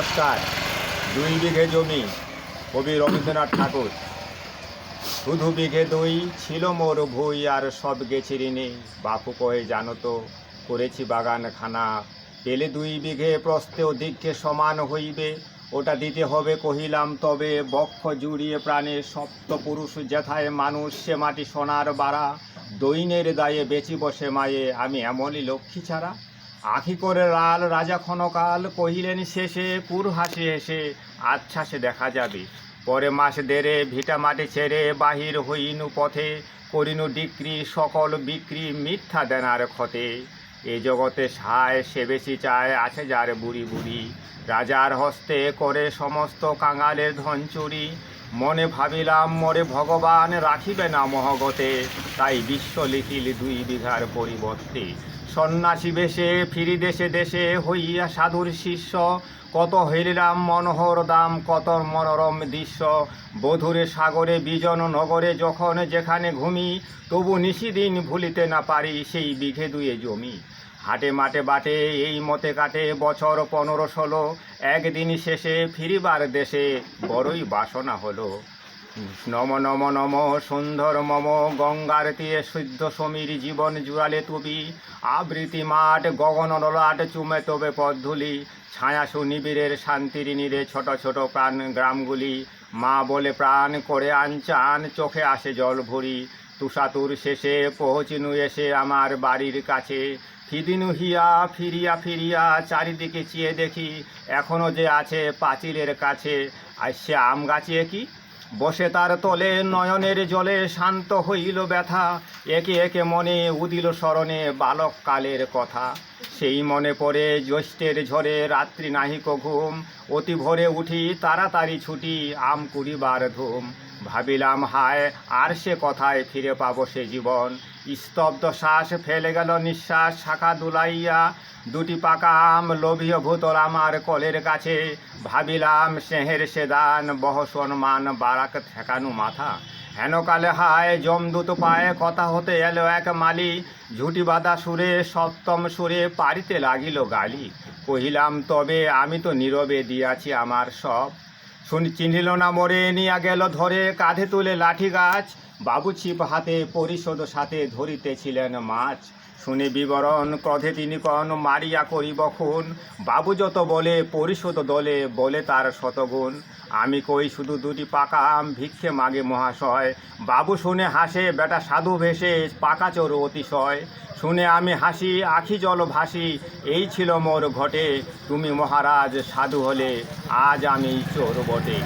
নমস্কার। 2 বিঘে জমি, কবি রবীন্দ্রনাথ ঠাকুর। শুধু বিঘে 2 ছিল মোর ভুই, আর সব গেছি ঋণে। বাপু কয়ে জানো তো, করেছি বাগানখানা। পেলে 2 বিঘে প্রস্থে ও দীর্ঘে সমান হইবে, ওটা দিতে হবে কহিলাম তবে। বক্ষ জুড়িয়ে প্রাণে সপ্তপুরুষ যেথায় মানুষ, সে মাটি সোনার বাড়া। দৈনের দায়ে বেচি বসে মায়ে, আমি এমনই লক্ষ্মী ছাড়া। আঁখি করে লাল রাজা ক্ষণকাল, কহিলেন শেষে কুর হাসি হেসে, আচ্ছা সে দেখা যাবে। পরে মাস দেড়ে ভিটা মাটি ছেড়ে বাহির হইনু পথে, করিনু ডিক্রি সকল বিক্রি মিথ্যা দেনার ক্ষতে। এ জগতে সায় সে বেশি চায়, আছে যার বুড়ি বুড়ি। রাজার হস্তে করে সমস্ত কাঙালের ধন চুরি। মনে ভাবিলাম মোরে ভগবান রাখিবে না মহগতে, তাই বিশ্ব লিখিল 2 বিঘার পরিবর্তে। সন্ন্যাসী বেশে ফিরি দেশে দেশে হইয়া সাধুর শিষ্য, কত হইলাম মনোহর দাম কত মনোরম দৃশ্য। বধুরে সাগরে বিজন নগরে যখন যেখানে ঘুমি, তবু নিশিদিন ভুলিতে না পারি সেই বিঘে 2 জমি। হাটে মাঠে বাটে এই মতে কাটে বছর 15-16, একদিন শেষে ফিরিবার দেশে বড়ই বাসনা হলো। নম নম নম সুন্দর মম, গঙ্গার তীরে শুদ্ধ সমীর জীবন জুড়ালে তুমি। আবৃতি মাঠ গগন ললাট চুমে তবে পথধুলি, ছায়া সুনিবিড়ের শান্তির নীড়ে ছোট ছোট প্রাণ গ্রামগুলি। মা বলে প্রাণ করে আনচান, চোখে আসে জল ভরি। তুষাতুর শেষে পৌঁছিনু এসে আমার বাড়ির কাছে। ফিদিনু হিয়া ফিরিয়া ফিরিয়া চারিদিকে চেয়ে দেখি, এখনও যে আছে পাঁচিলের কাছে। আর সে আম গাছে কি বসে তার তলে, নয়নের জলে শান্ত হইল ব্যথা। একে একে মনে উদিল স্মরণে বালককালের কথা। সেই মনে পড়ে জ্যৈষ্ঠের ঝড়ে রাত্রি নাহিক ঘুম, অতি ভোরে উঠি তাড়াতাড়ি ছুটি আম কুড়িবার ধুম। ভাবিলাম হায় আর সে কথায় ফিরে পাবো সে জীবন। স্তব্ধ শ্বাস ফেলে গেল নিঃশ্বাস শাখা দুলাইয়া, 2টি পাকা আম লোভীয় ভূতল আমার কলের কাছে। ভাবিলাম স্নেহের সে দান বহসন মান বারাক ঠেকানু মাথা। হেনকালে হায় জমদূত পায়ে কথা হতে এলো এক মালি, ঝুটি বাঁধা সুরে সপ্তম সুরে পারিতে লাগিল গালি। কহিলাম তবে আমি তো নীরবে দিয়াছি আমার সব। চিনিল না মোরে নিয়া গেল ধরে, কাঁধে তুলে লাঠি গাছ। বাবু ছিপ হাতে পরিশোধ সাথে ধরিতেছিলেন মাছ। শুনে বিবরণ ক্রোধে তিনি কন মারিয়া করিব খুন। বাবু যত বলে পরিশোধ দলে বলে তার শতগুণ। আমি কই শুধু 2টি পাকা আম ভিক্ষে মাগে মহাশয়। বাবু শুনে হাসে বেটা সাধু ভেসে পাকা চোর অতিশয়। শুনে আমি হাসি আখি জল ভাসি, এই ছিল মোর ঘটে। তুমি মহারাজ সাধু হলে আজ আমি চোর বটে।